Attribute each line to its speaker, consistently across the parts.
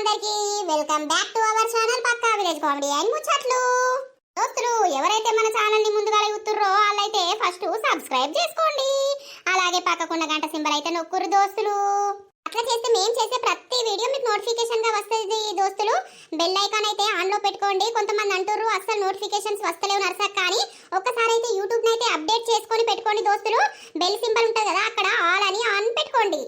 Speaker 1: అందరికి welcome back to our channel పక్కా village comedy and ముచ్చట్లు. దోస్తులు ఎవరైతే మన ఛానల్ ని ముందుగా చూస్తుర్రో వాళ్ళైతే ఫస్ట్ సబ్స్క్రైబ్ చేసుకోండి. అలాగే పక్కకున్న గంట సింబల్ అయితే నొక్కురు దోస్తులు. అట్లా చేస్తే మేము చేసే ప్రతి వీడియో మీకు నోటిఫికేషన్ గా వస్తుంది దోస్తులు. బెల్ ఐకాన్ అయితే ఆన్ లో పెట్టుకోండి. కొంతమంది అంటుర్రు అసలు నోటిఫికేషన్స్ వస్తలేవు నర్సక్క అని. ఒక్కసారి అయితే యూట్యూబ్ నైతే అప్డేట్ చేసుకొని పెట్టుకోండి దోస్తులు. బెల్ సింబల్ ఉంటుంది కదా అక్కడ ఆల్ అని ఆన్ పెట్టుకోండి.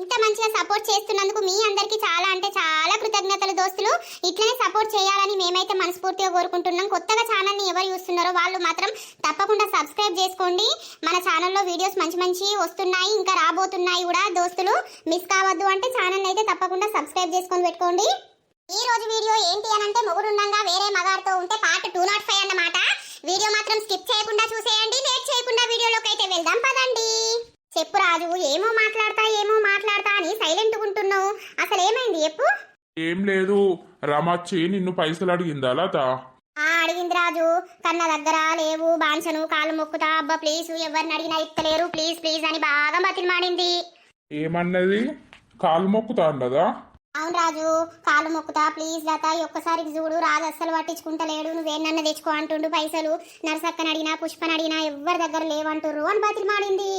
Speaker 1: ఇంత మంచిగా సపోర్ట్ చేస్తున్నందుకు మీ అందరికి చాలా అంటే చాలా కృతజ్ఞతలు దోస్తులు. ఇట్లనే సపోర్ట్ చేయాలని మేమైతే మనస్ఫూర్తిగా కోరుకుంటున్నాం. కొత్తగా ఛానల్ని ఎవరు చూస్తున్నారో వాళ్ళు మాత్రం తప్పకుండా సబ్స్క్రైబ్ చేసుకోండి. మన ఛానల్లో వీడియోస్ మంచి మంచి వస్తున్నాయి, ఇంకా రాబోతున్నాయి కూడా దోస్తులు. మిస్ కావద్దు అంటే ఛానల్ అయితే తప్పకుండా సబ్స్క్రైబ్ చేసుకొని పెట్టుకోండి. ఈ రోజు వీడియో ఏంటి అని అంటే మొగుడుండంగా వేరే మగాడితో ఉంటే పార్ట్ 205 అన్నమాట. వీడియో మాత్రం స్కిప్ చేయకుండా చూసేయండి. లేట్ చేయకుండా వీడియోలోకి అయితే వెళ్దాం పదండి. చెప్పు రాజు, ఏమో మాట్లాడతా అని సైలెంట్ ఉంటున్నావు. అసలు ఏమైంది చెప్పు.
Speaker 2: ఏం లేదు, రమచ్చి నిన్ను పైసలు అడిగిందా లత?
Speaker 1: అడిగింది రాజు. కన్న దగ్గర లేవు, బాన్సను కాలు మొక్కుతా, అబ్బా ప్లీజ్ ఎవరిని అడిగినా ఇస్తలేరు, ప్లీజ్ ప్లీజ్ అని బాగా బతిమాడింది.
Speaker 2: ఏమన్నది? కాలు మొక్కుతా అన్నదా?
Speaker 1: అవును రాజు, కాలు మొక్కుతా ప్లీజ్ లత, ఒక్కసారికి చూడు, రాజు అస్సలు పట్టించుకుంటలేడు, నువ్వేనన్న తెచ్చుకో అంటుండు పైసలు. నర్సక్కని అడిగినా పుష్పని అడిగినా ఎవరి దగ్గర లేవంటుర్రు అని బతిమాడింది.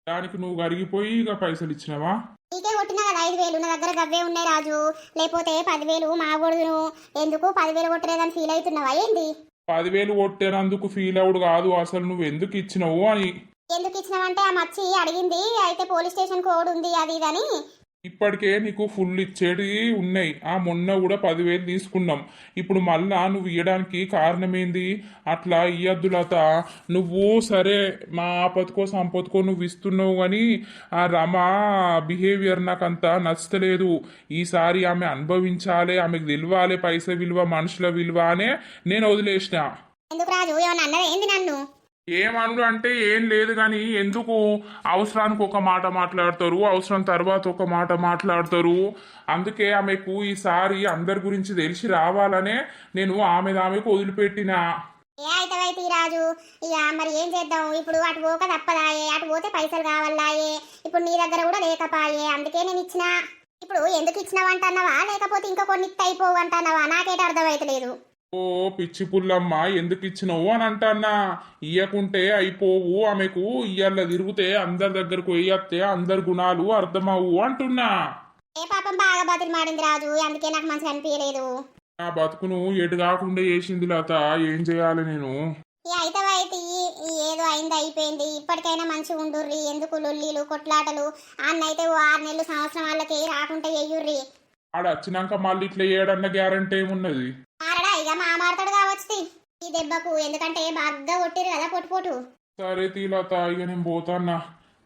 Speaker 2: దానికి నువ్వు కరిగిపోయి ఇక పైసలు ఇచ్చినావా?
Speaker 1: నీకే కొట్టినా కదా 5,000, నా దగ్గర గవ్వే ఉన్నాయి రాజు. లేకపోతే 10,000 మా కొడుదును. ఎందుకు 10,000 కొట్టలేదని ఫీల్ అవుతున్నావా ఏంది?
Speaker 2: 10,000 కొట్టేనందుకు ఫీల్ అవుడు కాదు, అసలు నువ్వు ఎందుకు ఇచ్చినావు అని.
Speaker 1: ఎందుకు ఇచ్చినావంటే ఆ మచ్చి అడిగింది, అయితే పోలీస్ స్టేషన్ కోడ్ ఉంది అది ఇదని.
Speaker 2: ఇప్పటికే నీకు ఫుల్ ఇచ్చేటి ఉన్నాయి. మొన్న కూడా 10,000 తీసుకున్నాం. ఇప్పుడు మళ్ళా నువ్వు ఇవ్వడానికి కారణమేంది? అట్లా ఇయ్యద్దు లత. నువ్వు సరే మా ఆపదకో సంపదకో నువ్వు ఇస్తున్నావు కానీ ఆ రమ బిహేవియర్ నాకు అంత నచ్చలేదు. ఈసారి ఆమె అనుభవించాలి, ఆమెకు తెలియాలి పైసా విలువ, మనుషుల విలువ అనే నేను వదిలేసిన.
Speaker 1: ఎందుకు రాజు, ఏమన్నా అన్నది ఏంది నన్ను?
Speaker 2: ఏమను అంటే ఏం లేదు కానీ ఎందుకు అవసరానికి ఒక మాట మాట్లాడతారు, అవసరం తర్వాత ఒక మాట మాట్లాడతారు. అందుకే ఆమెకు ఈసారి అందరి గురించి తెలిసి రావాలనే నేను ఆమెకు వదిలిపెట్టిన.
Speaker 1: అయితే రాజు, ఇక మరి ఏం చేద్దాం ఇప్పుడు? అటు పోక తప్పదాయే, అటు పోతే పైసలు కావాలాయే. ఇప్పుడు నీ దగ్గర కూడా లేకపాయే, అందుకే నేను ఇచ్చిన. ఇప్పుడు ఎందుకు ఇచ్చినావంటున్నావా లేకపోతే ఇంకా కొన్ని అయిపోవు అంటున్నావా? నాకైతే అర్థమైతలేదు.
Speaker 2: ఓ పిచ్చి పుల్లమ్మ, ఎందుకు ఇచ్చినావు అని అంటన్నా. ఇయ్యకుంటే అయిపోవు, ఆమెకు ఇయ్యాల తిరిగితే అందరి దగ్గరకు పోయత్తే అందరి గుణాలు అర్థమవు అంటున్నా.
Speaker 1: ఏ పాపం బాగా బతులు మాడింది రాజు, అందుకే నాకు మంచిగా అనిపించలేదు.
Speaker 2: నా బతుకును ఎటు కాకుండా చేసింది లత, ఏం చేయాలి నేను?
Speaker 1: అయితే ఏదో అయింది అయిపోయింది, ఇప్పటికైనా మంచిగా ఉండుర్రి. ఎందుకు లొల్లీలు కొట్లాటలు? అన్నైతే 6 నెలలు సంవత్సరం వాళ్ళకి రాకుండా ఎయ్యుర్రి.
Speaker 2: ఆడ వచ్చినాక మళ్ళీ ఇట్లా ఏడన్న గ్యారంటీ ఏమున్నది?
Speaker 1: మారడా ఇక మా మారతాడు కావచ్చు ఈ దెబ్బకు, ఎందుకంటే బాగా కొట్టిరు కదా పొట్టు.
Speaker 2: సరే తీలత, ఇక నేను పోతాన్నా,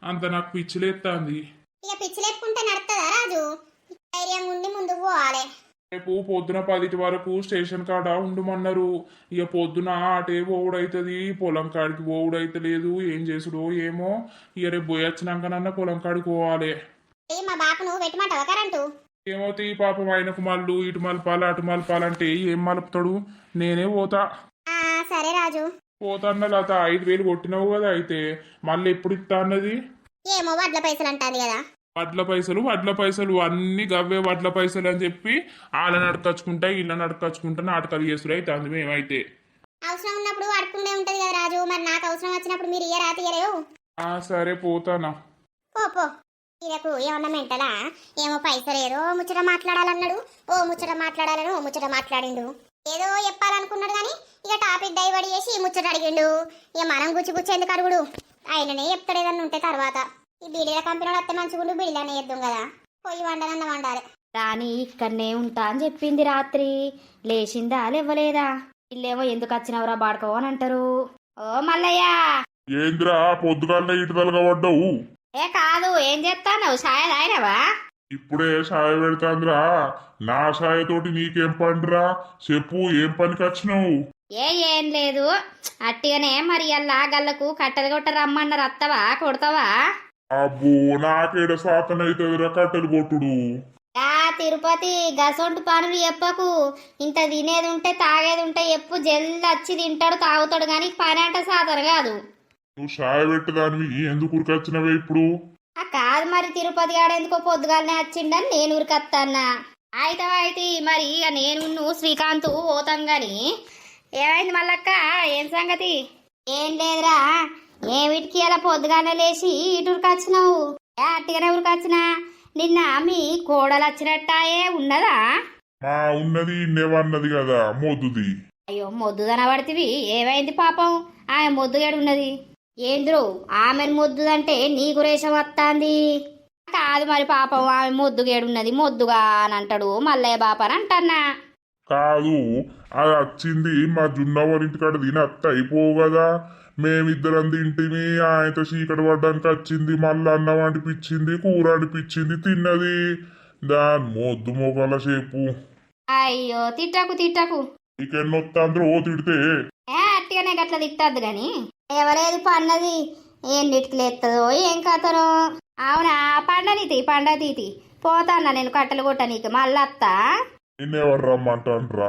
Speaker 2: అంత నాకు పిచ్చిలేస్తాంది.
Speaker 1: ఇక పిచ్చిలేపుకుంటే నడుతుందా రాజు? ధైర్యంగా ఉండి ముందుకు పోవాలి.
Speaker 2: రేపు పొద్దున 10 వరకు స్టేషన్ కాడ ఉండమన్నారు. ఇక పొద్దున అటే పోవుడైతుంది, పొలం కాడికి పోవుడైతలేదు. ఏం చేసుడో ఏమో. ఇక రేపు పోయి వచ్చినాకనన్నా పొలం కాడికి పోవాలి.
Speaker 1: మా బాపును పెట్టమంటావా కరెంటు?
Speaker 2: ఏమవుతాయి పాపం, ఆయనకు మళ్ళు ఇటు మలపాలి అటు మలపాలంటే ఏం మలుపుతాడు? నేనే పోతా.
Speaker 1: సరే రాజు,
Speaker 2: పోతాన్న లత. 5,000 కొట్టినావు కదా, అయితే మళ్ళీ ఎప్పుడు ఇస్తా అన్నది?
Speaker 1: ఏమో వడ్ల పైసలు అంటాను కదా.
Speaker 2: వడ్ల పైసలు అన్ని గవ్వే వడ్ల పైసలు అని చెప్పి వాళ్ళ నడకచ్చుకుంటా ఇళ్ళ నడకచ్చుకుంటా నాటకాలు చేసుడు అయితే అందు మేమైతే.
Speaker 1: అవసరం ఉన్నప్పుడు అడుకుండే ఉంటది కదా రాజు, మరి నాకు అవసరం వచ్చినప్పుడు మీరు ఇయ్యరా తీయలేవు?
Speaker 2: సరే పోతానా.
Speaker 1: పో ఇరకు ఏమన్నా మెంటలా? ఏమో పైసలు ఏదో ముచ్చట మాట్లాడాలన్నాడు, ఓ ముచ్చట మాట్లాడిండు. ఏదో చెప్పాలనుకున్నాడు కానీ ఇక టాపిక్ డైవర్ట్ చేసి ఈ ముచ్చట అడిగిండు. ఇక మనం గుచ్చి అడుగుడు, ఆయననే చెప్తాడు ఏదన్నా ఉంటే తర్వాత. ఈ బీడీల కంపెనీ అత్తే మంచిగుండు, బీడీలనే చేద్దాం కదా. పోయి వండాలి.
Speaker 3: రాణి ఇక్కడనే ఉంటా అని చెప్పింది రాత్రి. లేచిందా లేవలేదా? ఇల్లేమో ఎందుకు వచ్చినవరా బాడుకో అని అంటారు. ఓ మల్లయ్య,
Speaker 2: ఏంద్రా పొద్దుగాలనే ఇటుదలుగా పడ్డావు?
Speaker 3: ఏ కాదు, ఏం చేస్తాను? ఛాయ తాగినవా?
Speaker 2: ఇప్పుడే సాయ పెడతాంద్రా. నా సాయతోటి నీకేం పండురా? చెప్పు, ఏం పనికి వచ్చినావు?
Speaker 3: ఏం లేదు, అట్టిగానే మరి అల్లా గల్లకు కట్టెలు కొట్ట రమ్మన్నారు. అత్తవా కొడతావా?
Speaker 2: అబ్బో, నాకేడ సాతనైతుందిరా కట్టెలు కొట్టుడు.
Speaker 3: తిరుపతి గసొంటి పనులు చెప్పకు. ఇంత తినేది ఉంటే తాగేది ఉంటే ఎప్పు జల్ది వచ్చి తింటాడు తాగుతాడు కానీ పని అంటే సాతరు కాదు.
Speaker 2: నువ్వు సాయ పెట్టదానివి ఎందుకు ఉరికొచ్చినవే ఇప్పుడు?
Speaker 3: కాదు మరి, తిరుపతి ఆడేందుకో పొద్దుగాలనే వచ్చిండని నేను ఉరికత్తన్నా. అయితే మరి ఇక నేను శ్రీకాంత్ పోతాం గాని ఏమైంది మల్లక్క ఏం సంగతి ఏం లేదురా ఏమిటికి అలా పొద్దుగానే లేచి ఇటురికి వచ్చినావు అట్టిగానే ఊరికొచ్చినా నిన్న మీ కోడలు వచ్చినట్టాయే ఉన్నదా
Speaker 4: ఉన్నది నెవన్నది కదా మొద్దుది.
Speaker 3: అయ్యో మొద్దు కనబడితివి ఏమైంది పాపం ఆమె మొద్దుగాడు ఉన్నది ఏంద్రు ఆమెను మొద్దుదంటే నీకు రేషం వస్తాంది కాదు మరి పాపం ఆమె మొద్దుగేడున్నది మొద్దుగా అని అంటాడు మల్లయ్య బాప అని అంటన్నా
Speaker 4: కాదు అది వచ్చింది మా జున్నవారింటికాడ తిని అత్త అయిపోవు కదా. మేమిద్దరం తింటిమి, ఆయనతో చీకటి పడ్డానికి వచ్చింది, మళ్ళీ అన్నం అనిపించింది, కూర అనిపించింది, తిన్నది. దాని మొద్దు మొగల సేపు.
Speaker 3: అయ్యో తిట్టకు
Speaker 4: నీకెన్నొత్తాంద్రో తిడితే
Speaker 3: అట్టిగానే గట్ల తిట్టద్దు గాని ఎవరేది పన్నది ఎన్నిటికి లేస్తుందో ఏం కథనో అవునా పండతీతి పోతాన్నా నేను కట్టెలు కొట్ట నీకు మళ్ళత్తా
Speaker 4: నిన్నెవరు రమ్మంటాన్రా?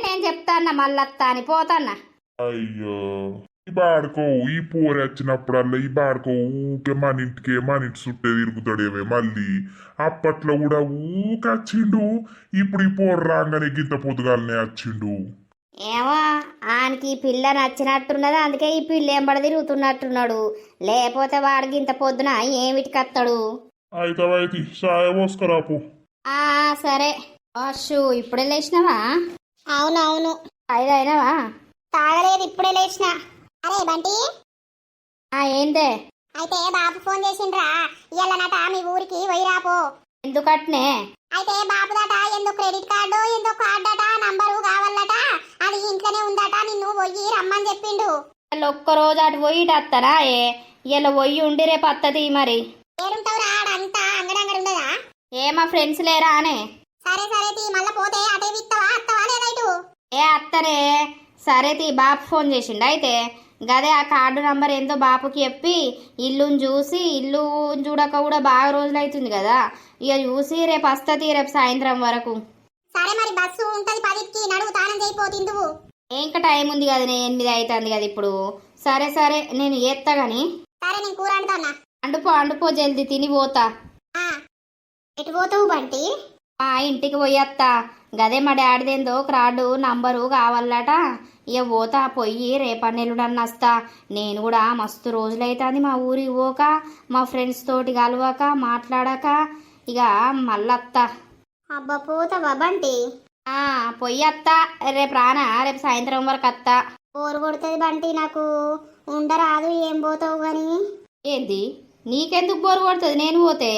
Speaker 3: నేను చెప్తాన్నా మళ్ళత్తా అని పోతాన్నా.
Speaker 4: అయ్యో ఈ బాడుకో ఈ పోరు వచ్చినప్పుడల్లా ఈ బాడుకో ఊకే మన ఇంటి చుట్టే తిరుగుతాడేమే మళ్ళీ. అప్పట్లో కూడా ఊకే వచ్చిండు, ఇప్పుడు ఈ పోరు రాగానే గింత పొద్దుగాలనే వచ్చిండు.
Speaker 3: ఏమో ఆయనకి ఈ పిల్ల నచ్చినట్టున్నది అందుకే ఈ పిల్ల ఎంబడ తిరుగుతున్నట్టున్నాడు లేకపోతే వాడికి ఇంత పొద్దున ఏమిటికి వస్తాడు.
Speaker 4: అయితే సాయ పోసుకరాపు.
Speaker 3: సరే షూ ఇప్పుడే లేచినావా
Speaker 1: అవునవును
Speaker 3: అయినావా
Speaker 1: తాగలేదు ఇప్పుడే లేచిన. అరే బంటి
Speaker 3: ఏందే
Speaker 1: అయితే బాపు ఫోన్ చేసిండ్రా ఇయ్యాలనట మీ ఊరికి వైరాపో.
Speaker 3: ఎందుకట్నే
Speaker 1: అయితే బాపుదట ఎందుకు క్రెడిట్ కార్డు ఎందుకు కార్డట నంబరు కావాలట అది ఇంట్లోనే ఉందట నిన్ను పోయి రమ్మని చెప్పిండు.
Speaker 3: ఒక్కరోజు అటు పోయి ఇటు వస్తారా ఇలా పోయి ఉండి రేపు వస్తుంది మరి
Speaker 1: ఏడుంటావురా ఆడంతా అంగడంగడు ఉండదా?
Speaker 3: మా ఫ్రెండ్స్ లేరా అనే
Speaker 1: సరే తీ మళ్ళా పోతే అటే విత్తవా అత్తవా లేదా ఇటు?
Speaker 3: అత్తనే సరే తీ బాపు ఫోన్ చేసిండు అయితే గదే ఆ కార్డు నంబర్ ఏందో బాపుకి చెప్పి ఇల్లుని చూసి ఇల్లు చూడక కూడా బాగా రోజులు అవుతుంది కదా ఇక చూసి రేపు వస్తుంది రేపు సాయంత్రం వరకు.
Speaker 1: సరే మరి బస్సు ఉంటది 10కి నడువు తానం చేయిపోతిందువు.
Speaker 3: ఇంకా టైం ఉంది కదా 8 అవుతుంది కదా ఇప్పుడు. సరే నేను చేస్తా గాని.
Speaker 1: సరే నేను కూర వండుతానా.
Speaker 3: అండుపో జల్దీ తిని పోతా.
Speaker 1: ఎటు పోతావు బంటి?
Speaker 3: మా ఇంటికి పోయత్తా గదే మా డాడీదేందో కార్డు నంబరు కావాలట ఇక పోతా పొయ్యి రేపన్నెల్లుడన్న వస్తా. నేను కూడా మస్తు రోజులైతుంది మా ఊరికి పోక మా ఫ్రెండ్స్ తోటి కలవక మాట్లాడక ఇక మళ్ళత్తా.
Speaker 1: అబ్బా పోతావా బంటి?
Speaker 3: పొయ్యత్తా రేపు రానా రేపు సాయంత్రం వరకు అత్తా.
Speaker 1: బోరు కొడుతుంది బంటి నాకు ఉండరాదు. ఏం పోతావు గాని?
Speaker 3: ఏంది నీకెందుకు బోరు కొడుతుంది నేను పోతే?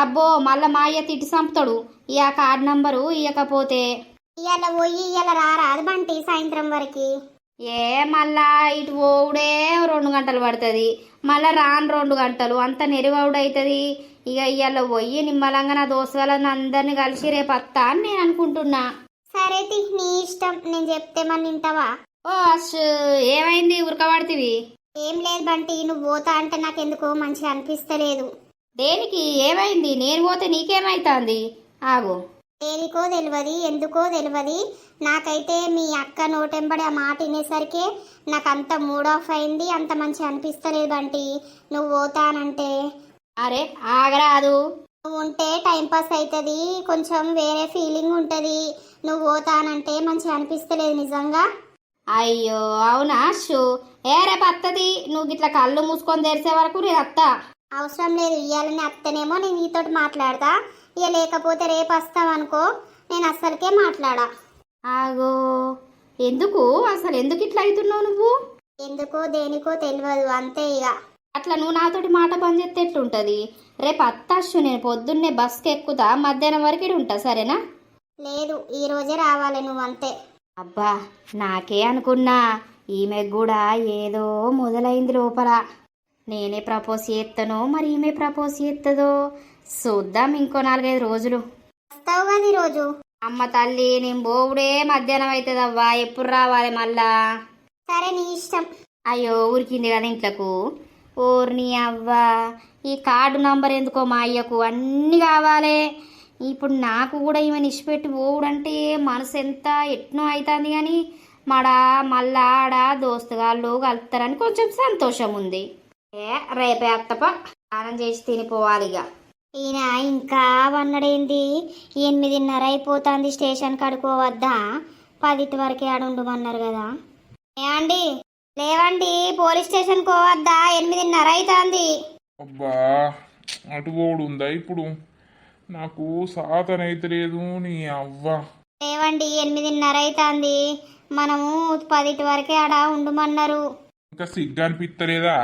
Speaker 3: అబ్బో మళ్ళా మా అయ్య తిట్టి చంపుతాడు ఇక కార్డు నంబరు ఇవ్వకపోతే.
Speaker 1: ఇవాళ పోయి ఇవాళ రారాదు బంటి సాయంత్రం వరకు.
Speaker 3: మళ్ళా ఇటు పోవుడే 2 గంటలు పడుతుంది మళ్ళా రాను 2 గంటలు అంత నెరువవుడు అవుతుంది. ఇక ఇవాళ పోయి నిమ్మలంగా నా దోస్తులను అందరిని కలిసి రేపు వస్తా అని నేను అనుకుంటున్నా.
Speaker 1: సరే నీ ఇష్టం, నేను చెప్తే మన వింటావా?
Speaker 3: ఏమైంది ఉరకబడుతుంది?
Speaker 1: ఏం లేదు బంటి, నువ్వు పోతా అంటే నాకెందుకో మంచిగా అనిపిస్తలేదు.
Speaker 3: దేనికి ఏమైంది? నేను పోతే నీకేమైతుంది? ఆగు.
Speaker 1: దేనికో తెలియదు ఎందుకో తెలియదు నాకైతే మీ అక్క నోటెంబడి ఆ మాట వినేసరికి నాకు అంత మూడ్ ఆఫ్ అయింది. అంత మంచిగా అనిపిస్తలేదు బంటి నువ్వు పోతానంటే.
Speaker 3: అరే ఆగరాదు,
Speaker 1: నువ్వు ఉంటే టైం పాస్ అవుతుంది, కొంచెం వేరే ఫీలింగ్ ఉంటుంది. నువ్వు పోతానంటే మంచిగా అనిపిస్తలేదు నిజంగా.
Speaker 3: అయ్యో అవునా షూ రేపు అత్తది. నువ్వు ఇట్లా కళ్ళు మూసుకొని తెరిసే వరకు నేను అత్తా.
Speaker 1: అవసరం లేదు, ఇయ్యాలని అత్తనేమో నేను నీతోటి మాట్లాడతా. ఇక లేకపోతే రేపు వస్తావనుకో నేను అస్సలకే మాట్లాడా.
Speaker 3: ఆగో ఎందుకు అసలు ఎందుకు ఇట్లా అవుతున్నావు నువ్వు?
Speaker 1: ఎందుకో దేనికో తెలియదు అంతే. ఇక
Speaker 3: అట్లా నువ్వు నాతోటి మాట పని చేస్తే ఎట్లుంటది? రేపు అత్తాషు నేను పొద్దున్నే బస్కి ఎక్కుతా మధ్యాహ్నం వరకు ఉంటా సరేనా?
Speaker 1: లేదు ఈ రోజే రావాలి నువ్వు అంతే.
Speaker 3: అబ్బా నాకే అనుకున్నా ఈమెకు కూడా ఏదో మొదలైంది లోపల. నేనే ప్రపోజ్ చేస్తానో మరి ఈమె ప్రపోజ్ చేస్తుందో చూద్దాం. ఇంకో 4-5 రోజులు
Speaker 1: వస్తావు కదా ఈరోజు?
Speaker 3: అమ్మ తల్లి నేను బోవుడే మధ్యాహ్నం అవుతుందవ్వా, ఎప్పుడు రావాలి మళ్ళా?
Speaker 1: సరే నీ ఇష్టం.
Speaker 3: అయ్యో ఉరికింది కదా ఇంట్లకు. ఓర్ని అవ్వా ఈ కార్డు నంబర్ ఎందుకో మా అయ్యకు అన్నీ కావాలి. ఇప్పుడు నాకు కూడా ఈమె నిష్పెట్టి పోవుడంటే మనసు ఎంత ఎట్నో అవుతుంది. కానీ మళ్ళా ఆడ దోస్తుగాళ్ళు కలుపుతారని కొంచెం సంతోషం ఉంది. రేపే అత్తప స్నానం చేసి తినిపోవాలి. ఇక ఈయన ఇంకా వన్నడేంది 8:30 అయిపోతుంది స్టేషన్ కడుకోవద్దా 10 వరకే ఆడుండమన్నారు కదా ఏమండి లేవండి పోలీస్ స్టేషన్ కోవద్దా 8:30 అవుతుంది
Speaker 2: అబ్బా అటు పోడు ఉందా ఇప్పుడు నాకు సాతనైతే లేదు నీ అవ్వ.
Speaker 3: లేవండి 8:30 అవుతుంది మనము 10 వరకే ఆడ ఉండమన్నారు
Speaker 2: ఇంకా సిగ్గు అనిపిస్తలేదా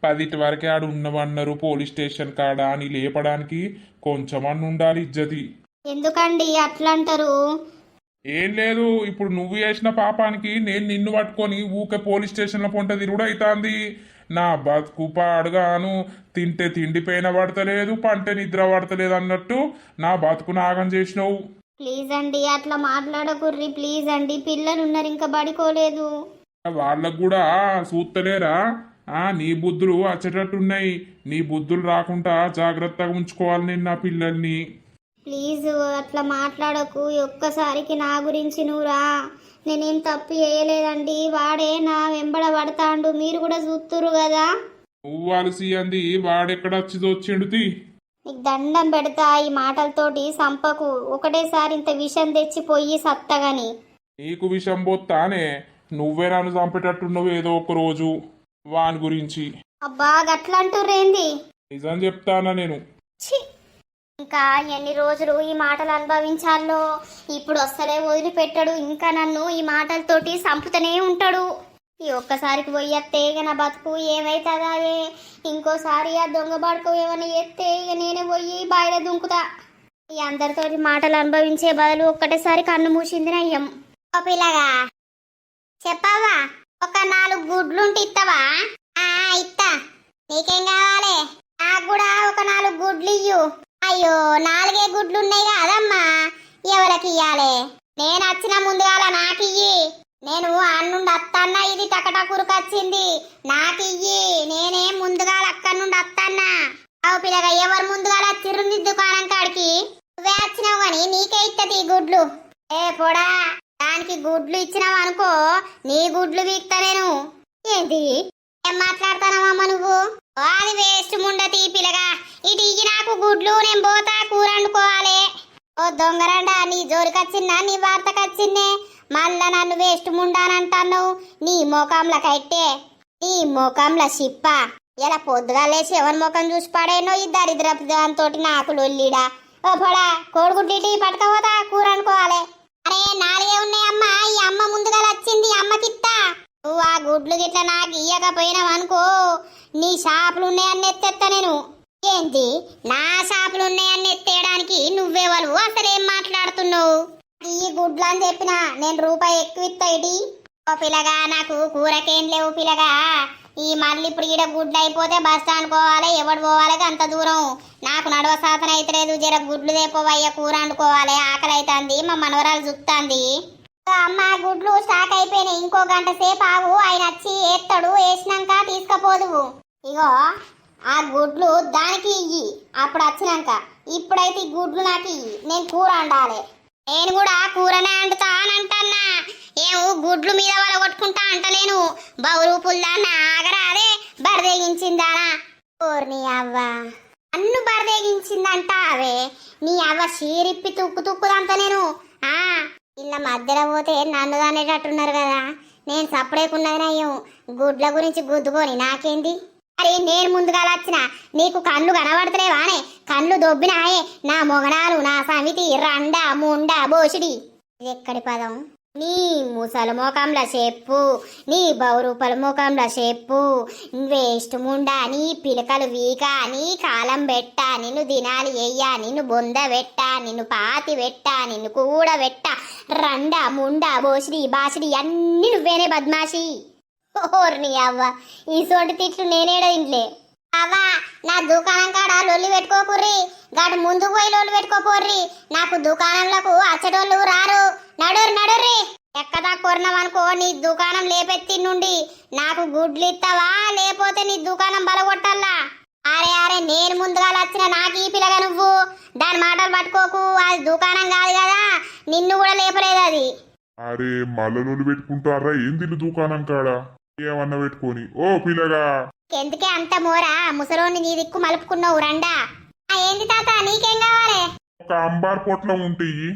Speaker 2: 10 వరకే ఆడు ఉండమన్నారు పోలీస్ స్టేషన్ కాడ అని లేపడానికి కొంచెమన్నా ఉండాలి ఇజ్జతి.
Speaker 3: ఎందుకండి అట్లా అంటారు
Speaker 2: ఏం లేదు ఇప్పుడు నువ్వు చేసిన పాపానికి నేను నిన్ను పట్టుకొని ఊకే పోలీస్ స్టేషన్లో పొంట తిరుగుడు అవుతుంది. నా బతుకు పాడుగాను తింటే తిండి పైన పడతలేదు పంటే నిద్ర పడతలేదు అన్నట్టు నా బతుకు నాగం చేసినావు.
Speaker 3: ప్లీజ్ అండి అట్లా మాట్లాడకుర్రి ప్లీజ్ అండి పిల్లలు ఉన్నారు ఇంకా పడుకోలేదు
Speaker 2: వాళ్ళకు కూడా చూస్తలేరా నీ బుద్ధులు వచ్చేటట్టున్నాయి. నీ బుద్ధులు రాకుండా జాగ్రత్తగా ఉంచుకోవాలి నేను నా పిల్లల్ని.
Speaker 3: ప్లీజ్ అట్లా మాట్లాడకు ఒక్కసారికి నా గురించి నువ్వురా నేనేం తప్పు చేయలేదండి వాడే నా వెంబడ పడతాండు మీరు కూడా చూస్తురు కదా.
Speaker 2: నువ్వు అలసి అంది వాడెక్కడ వచ్చిండు తీ.
Speaker 3: నీకు దండం పెడతా ఈ మాటలతోటి సంపకు ఒకటేసారి ఇంత విషం తెచ్చిపోయి సత్తగాని.
Speaker 2: నీకు విషం పోతానే నువ్వే నన్ను చంపేటట్టున్నావు ఏదో ఒక రోజు వాని గురించి.
Speaker 3: అబ్బా గట్లంటుర్రేంది
Speaker 2: నిజం చెప్తానా నేను.
Speaker 3: ఛీ ఇంకా ఎన్ని రోజులు ఈ మాటలు అనుభవించాలో ఇప్పుడు వస్తలే వదిలిపెట్టాడు ఇంకా నన్ను ఈ మాటలతోటి సంపుతూనే ఉంటాడు. ఈ ఒక్కసారికి పోయత్తే ఇక నా బతుకు ఏమైతుందా ఇంకోసారి ఆ దొంగ బడుకో ఏమైనా ఎత్తే ఇక నేనే పోయి బాయిలో దుంకుతా. ఈ అందరితోటి మాటలు అనుభవించే బదులు ఒక్కటేసారి కన్ను మూసింది నయ్యం.
Speaker 1: ఓ పిల్లగా చెప్పావా ఒక 4 గుడ్లుంటే ఇస్తావా? ఇత్తా. నీకేం కావాలి? నాకు కూడా ఒక 4 గుడ్లు ఇయ్యు. అయ్యో 4 గుడ్లు ఉన్నాయి కాదమ్మా ఎవరికి ఇయ్యాలి? నేను వచ్చిన ముందుగాల నాకు ఇయ్యి. నేను అన్నుండి అత్తన్నా ఇది టకటకురుకొచ్చింది నాకు ఇయ్యి. నేనే ముందుగాల అక్కడి నుండి అత్తన్నా. అవు పిల్లగా ఎవరు ముందుగాల వచ్చిర్రు నీ దుకాణం కాడికి? నువ్వే వచ్చినావు కానీ నీకే ఇత్తది ఈ గుడ్లు. ఏ పొడా దానికి గుడ్లు ఇచ్చినావు అనుకో నీ గుడ్లు వీక్తా నేను. ఏంటి ఏం మాట్లాడతానమ్మా నువ్వు? అది వేస్ట్ ముండతి పిల్లగా ఇటు ఇయ్యి నాకు గుడ్లు నేను పోతా కూర వండుకోవాలి. ఓ దొంగరండా నీ జోలికొచ్చిందా నీ వార్తకొచ్చిందే మళ్ళా నన్ను వేస్ట్ ముండానంటాను. నీ మోకంల కట్టే నీ మోకంల సిప్ప ఇలా పొద్దుగా లేచి ఎవరి ముఖం చూసి పడేనో ఈ దరిద్రపు దాంతో నాకు లొల్లిడా. ఓ పొడా కోడిగుడ్లు పట్టుకపోతా కూర అనుకోవాలి. అరే 4 ఉన్నాయమ్మా ఈ అమ్మ ముందుగా వచ్చింది అమ్మకిత్తా. నువ్వు ఆ గుడ్లు గిట్ల నాకు ఇయ్యకపోయినావు అనుకో నీ షాపులు ఉన్నాయని ఎత్తేస్తా నేను. ఏంటి నా షాపులు ఉన్నాయని ఎత్తేయడానికి నువ్వెవరు అసలేం మాట్లాడుతున్నావు? ఈ గుడ్లు అని చెప్పినా నేను రూపాయి ఎక్కువ ఇస్తా ఇటీ. ఓ పిల్లగా నాకు కూరకేం లేవు పిల్లగా. ఈ మళ్ళీ ఇప్పుడు ఈడ గుడ్లు అయిపోతే బస్ స్టాండ్ పోవాలి ఎవడు పోవాలి అంత దూరం నాకు నడవ సాధన అయితే లేదు. జర గుడ్లు తెపోవయ్య కూర వండుకోవాలి ఆకలి అవుతుంది మా మనవరాలు చూస్తుంది. అమ్మ గుడ్లు స్టాక్ అయిపోయినాయి ఇంకో గంట సేపు ఆగు ఆయన వచ్చి వేస్తాడు వేసినాక తీసుకపోదువు. ఇగో ఆ గుడ్లు దానికి ఇయ్యి అప్పుడు వచ్చినాక. ఇప్పుడైతే ఈ గుడ్లు నాకు ఇయ్యి నేను కూర వండాలి. నేను కూడా కూరనే వండుతా అని అంటన్నా. ఏమో గుడ్లు మీద వాళ్ళ కొట్టుకుంటా అంటలేను. బౌరూపుల్దాన్న ఆగరాదే బరదేగించిందానా? ఓర్ని అవ్వ అన్ను బరదేగించిందంట అవే నీ అవ్వ చీరిప్పి తుక్కుదంతా నేను. ఇలా మధ్యలో పోతే నన్ను దానేటట్టున్నారు కదా. నేను సపరేకున్నదనయ్యం గుడ్ల గురించి గుద్దుకొని నాకేంది? అరే నేను ముందుగా వచ్చిన నీకు కళ్ళు కనబడతలేవానే? కళ్ళు దొబ్బినాయే నా మొగనాలు నా సమితి రండ ముండ బోసిడి. ఇది ఎక్కడి పదం? నీ ముసల మోకంల చెప్పు నీ బౌరూపల మోకంల చెప్పు వేస్ట్ ముండా నీ పిలకలు వీక నీ కాలం పెట్ట నిన్ను దినాలు ఎయ్యా నిన్ను బొంద పెట్ట నిన్ను పాతి పెట్ట నిన్ను కూడ పెట్ట రండ ముండా బోసిడి బాసిడి అన్ని నువ్వేనే బద్మాషి. ఓర్ని అవ్వ ఈ సోటి తిట్లు నేనేడ ఇంట్లే. అవ్వ నా దుకాణం కాడ లొల్లి పెట్టుకోకుర్రి గాడు ముందుకు పోయి లొల్లి పెట్టుకోపోర్రి. నాకు దుకాణంలోకి అచ్చటోళ్ళు రారు. నడుర్రి ఎక్కదా కొరినామనుకో నీ దుకాణం లేపెత్తి నుండి నాకు గుడ్లు ఇస్తావా లేకపోతే నీ దుకాణం బలగొట్టల్లా. అరే నేను ముందుగా వచ్చిన నాకు ఈ పిల్లగా నువ్వు దాని మాటలు పట్టుకోకు. అది దుకాణం కాదు కదా నిన్ను కూడా లేపలేదు అది.
Speaker 4: అరే మల్లనూలు పెట్టుకుంటారా ఏంది దుకాణం కాడ ఏమన్నా పెట్టుకొని? ఓ పిల్లగా
Speaker 1: ఎందుకే అంత మోరా ముసలోని నీ దిక్కు మలుపుకున్నావు రండా. ఏంది తాత నీకేం కావాలి?
Speaker 4: ఒక అంబార్ పొట్లం ఉంటాయి.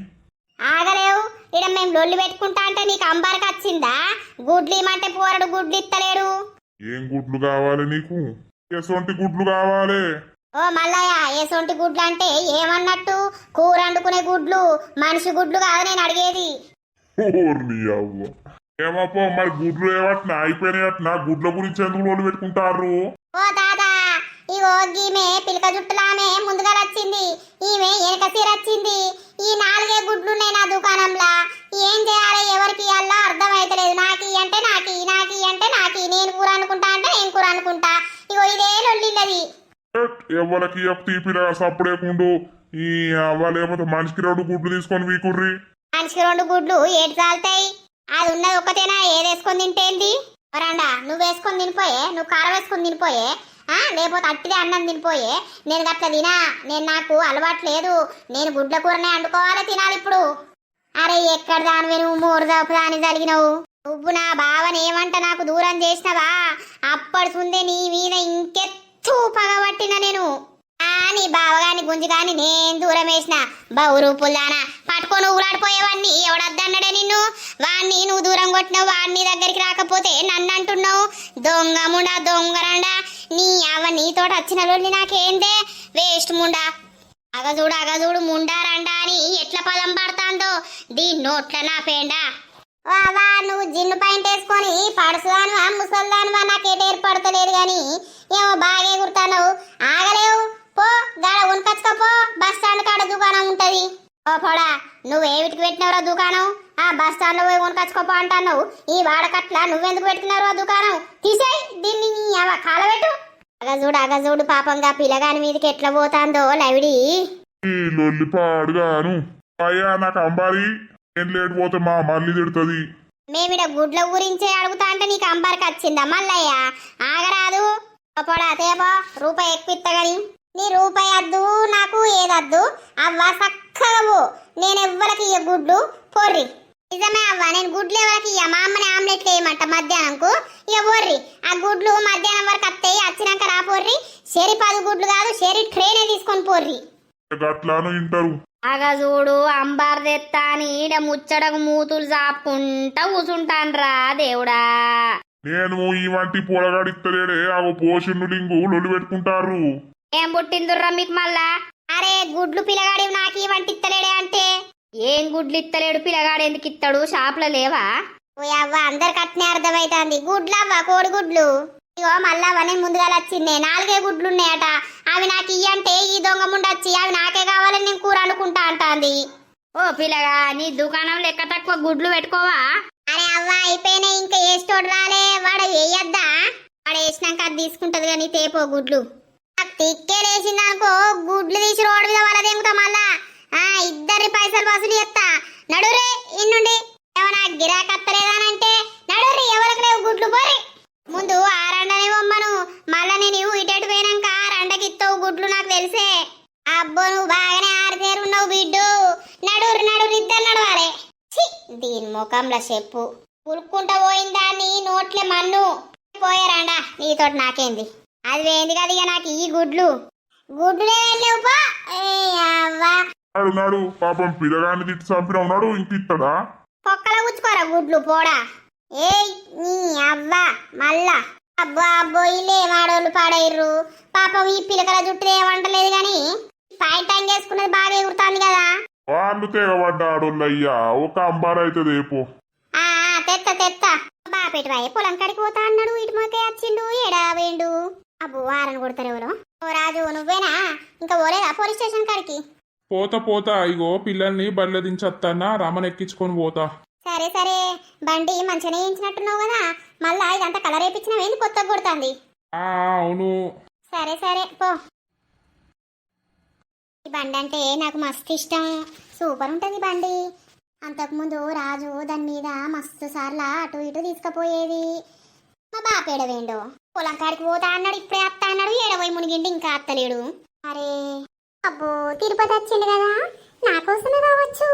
Speaker 1: ఆగలేవు, ఇడ మేము లొల్లి పెట్టుకుంటా అంటే నీకు అంబారికి వచ్చిందా? గుడ్లు ఇమ్మంటే పోరడు గుడ్లు ఇత్తలేడు.
Speaker 4: ఏం గుడ్లు కావాలి నీకు? ఎసొంటి గుడ్లు కావాలి?
Speaker 1: ఓ మల్లయ్య, ఏసొంటి గుడ్లు అంటే ఏమన్నట్టు? కూర వండుకునే గుడ్లు, మనిషి గుడ్లు కాదు నేను అడిగేది.
Speaker 4: ఓర్ని అవ్వ. ఏమప్పో మరి గుడ్లు ఏమట్నా అయిపోయినాయట్నా? గుడ్ల గురించి ఎందుకు లోలు పెట్టుకుంటారు?
Speaker 1: ఓ తాత, ఇగో గీమె పిలక జుట్టులామె ముందుగా వచ్చింది, ఈమె వెనక వచ్చింది. ఈ 4 గుడ్లున్నాయి నా దుకాణంలా. ఏం చేయాలి, ఎవరికి ఇయ్యాలో అర్థమైతలేదు. నాకి అంటే నాకి, నాకి అంటే నాకి. నేను కూర అనుకుంటా అంటే నేను కూర అనుకుంటా. ఇగో ఇదే లొల్లిల్లది.
Speaker 4: ఎవరికి తీపిలా సప్పుడేకుండు. ఈ అవ్వ లేకపోతే మనిషికి 2 గుడ్లు తీసుకొని వీకుర్రి.
Speaker 1: మనిషికి 2 గుడ్లు ఏడు చాలుతాయి. అది ఉన్నది ఒక్కతేనా, ఏదేసుకొని తింటేంది? వరండా, నువ్వు వేసుకొని తినిపోయే, నువ్వు కారం వేసుకొని తినిపోయే, లేకపోతే అట్టిదే అన్నం తినిపోయే. నేను గట్ల తినా, నాకు అలవాటు లేదు. నేను గుడ్ల కూరనే వండుకోవాలి, తినాలి ఇప్పుడు. అరే ఎక్కడ దానివే నువ్వు, 3 దాని జరిగినవు. నువ్వు నా బావని ఏమంట నాకు దూరం చేసినవా? అప్పటి సుందే నీ మీద ఇంకెత్తు పగబట్టిన నేను. నీ బావగాని గుంజుగాని నేను దూరం వేసిన. బౌరూపుల్లానా పట్టుకొని ఊలాడిపోయేవాడిని ఎవడద్దన్నాడే నిన్ను? వాణ్ణి నువ్వు దూరం కొట్టినావు, వాడిని దగ్గరికి రాకపోతే నన్ను అంటున్నావు. దొంగ ముండా, దొంగరండా. నీ అవ్వ నీతో వచ్చిన లోని నాకేందే? వేస్ట్ ముండా. అగజూడు ముండారండా అని ఎట్లా పదం పడతాందో దీని నోట్ల నా పేండా. వావా, నువ్వు జిన్ను పాయింట్ వేసుకొని పడుసుదానువా ముసల్దానువా నాకేట ఏర్పడతలేదు గాని ఏమో బాగా గుర్తావు. ఆగలేవు, పో గాడ ఉనకచ్చుకోపో. బస్ స్టాండ్ కాడ దుకాణం ఉంటది. ఓ పోడా, నువ్వు ఏమిటికి పెట్టినవరా దుకాణం? ఆ బస్ స్టాండ్ లో పోయి ఉనకచ్చుకోపో అంటావు. ఈ వాడకట్లా నువ్వెందుకు పెట్టుకున్నావు దుకాణం? తీసేయి దీన్ని, నీ కాలబెట్టు. అగజూడు పాపంగా పిల్లగాని మీదకి ఎట్లా పోతాందో లవిడి.
Speaker 4: ఈ లొల్లి పాడుగాను. అయ్యా నాకు అంబారి ఏం లేట్ పోతే మా మళ్ళీ తిడుతుంది.
Speaker 1: మేమిడ గుడ్ల గురించే అడుగుతా అంటే నీకు అంబారికి వచ్చిందా మల్లయ్య? ఆగరాదు. పోడా తేపో, రూపాయి ఎక్కువ ఇత్తగని. నీ రూపాయి అద్దు, నాకు ఏదద్దు. అవ్వ సక్కగవు. నేను ఎవ్వరికి ఇయ్య గుడ్లు పొర్రి. నిజమే అవ్వ, నేను గుడ్లు ఎవరికి ఇయ్య. మా అమ్మని ఆమ్లెట్ వేయమంట మధ్యాహ్నంకు. ఇక పొర్రి, ఆ గుడ్లు మధ్యాహ్నం వరకు వస్తాయి. వచ్చినాక రా పొర్రి. షెరి 10 గుడ్లు కాదు, షెరి ట్రైనే తీసుకొని పొర్రి.
Speaker 4: గట్లాను ఇంటారు.
Speaker 3: అగజూడు అంబార్ తెత్తా అని ఈడ ముచ్చడకు మూతులు చాపుకుంటా కూసుంటాన్రా దేవుడా.
Speaker 4: నేను ఈ వంటి పొలగాడిత్తలేడే అవి పోషిండు లింగు లొల్లి పెట్టుకుంటారు.
Speaker 3: ఏం పుట్టిందుర్రా మీకు మళ్ళా?
Speaker 1: అరే గుడ్లు పిల్లగాడి నాకు ఈ వంట ఇత్తలేడే అంటే?
Speaker 3: ఏం గుడ్లు ఇత్తలేడు పిల్లగాడు, ఎందుకు ఇత్తడు? షాపులో లేవా?
Speaker 1: ఓ అవ్వ, అందరికి అట్నే అర్థమైతాంది. గుడ్లవ్వ, కోడి గుడ్లు. ఇగో మళ్ళా నేను ముందుగా వచ్చింది 4 గుడ్లు ఉన్నాయట. అవి నాకు ఇయ్యంటే ఈ దొంగ ముండొచ్చి అవి నాకే కావాలని నేను కూర అనుకుంటా అంటాంది.
Speaker 3: ఓ పిల్లగా, నీ దుకాణంలో ఎక్క తక్కువ గుడ్లు పెట్టుకోవా?
Speaker 1: అరే అవ్వ, అయిపోయినాయి. ఇంకా వేస్తోడు రాలే, వాడు వేయద్దా? వాడు వేసినాక అది తీసుకుంటది కానీ తేపో గుడ్లు. తిక్కేలేసింది అనుకో, గుడ్లు తీసి రోడ్డు మీద వాళ్ళ దింగుతా. మళ్ళా 2 పైసలు వసూలు చేస్తా. నడురే ఇన్నుండి. ఏమన్నా గిరాకత్తలేదానంటే నడురి, ఎవరికి లేవు గుడ్లు పోరి. ముందు ఆ రండనే బొమ్మను, మళ్ళా నేను ఇటెటు పోయినాక ఆ రండకి ఇస్తావు గుడ్లు నాకు తెలిసే. అబ్బో, నువ్వు బాగానే ఆరితేరున్నావు బిడ్డు. నడురు ఇద్దరు నడవాలి. దీని ముఖంలో చెప్పు పులుక్కుంటా పోయిందాన్ని నోట్లే మన్ను. పోయారండా, నీతోటి నాకేంది? అది వేంది కదా ఇక నాకు ఈ గుడ్లు లేవు.
Speaker 4: నాడు పాపం పిల్లగాన్ని తిట్టి చంపిన ఉన్నాడు, ఇంక ఇస్తాడా?
Speaker 1: పొక్కల కూర్చుకోరా గుడ్లు పోడా. ఏయ్ నీ అవ్వ మళ్ళా. అబ్బో ఇల్లే మాడోళ్ళు పాడైర్రు. పాపం ఈ పిలకల జుట్టు ఏమంటలేదు గాని పాయింట్ టైం చేసుకున్నది బాగా ఎగురుతాంది కదా.
Speaker 4: వాళ్ళు తెగబడ్డాడోళ్ళయ్యా. ఒక అంబార్ అయితే రేపు
Speaker 1: తెత్త బాపేటి వాయి పొలం కాడికి పోతా అన్నాడు. ఇటు మొకే వచ్చిండు, ఎడా వేండు. అబ్బో వారని కొడతారు ఎవరు. ఓ రాజు, నువ్వేనా? ఇంకా పోలేదా పోలీస్ స్టేషన్ కాడికి?
Speaker 2: పోతా ఇగో పిల్లల్ని బళ్ళ దించొత్తన్నా, రమణ ఎక్కించుకొని పోతా.
Speaker 1: సరే బండి మంచిగానే వేయించినట్టున్నావు కదా. మళ్ళా ఇదంతా కలర్ వేయించినావు ఏంది? కొత్తగా కొడుతుంది.
Speaker 2: అవును.
Speaker 1: సరే పో. ఈ బండి అంటే నాకు మస్తు ఇష్టం. సూపర్ ఉంటుంది బండి. అంతకుముందు రాజు దాని మీద మస్తు సార్లు అటు ఇటు తీసుకుపోయేది. మా బాపేడ వేండు, పొలం కాడికి పోతా అన్నాడు, ఇప్పుడే అత్త అన్నాడు. ఏడవై మునిగిండి ఇంకా అత్తలేడు. అరే అబ్బో, తిరుపతి వచ్చిండు కదా, నా కోసమే రావచ్చు.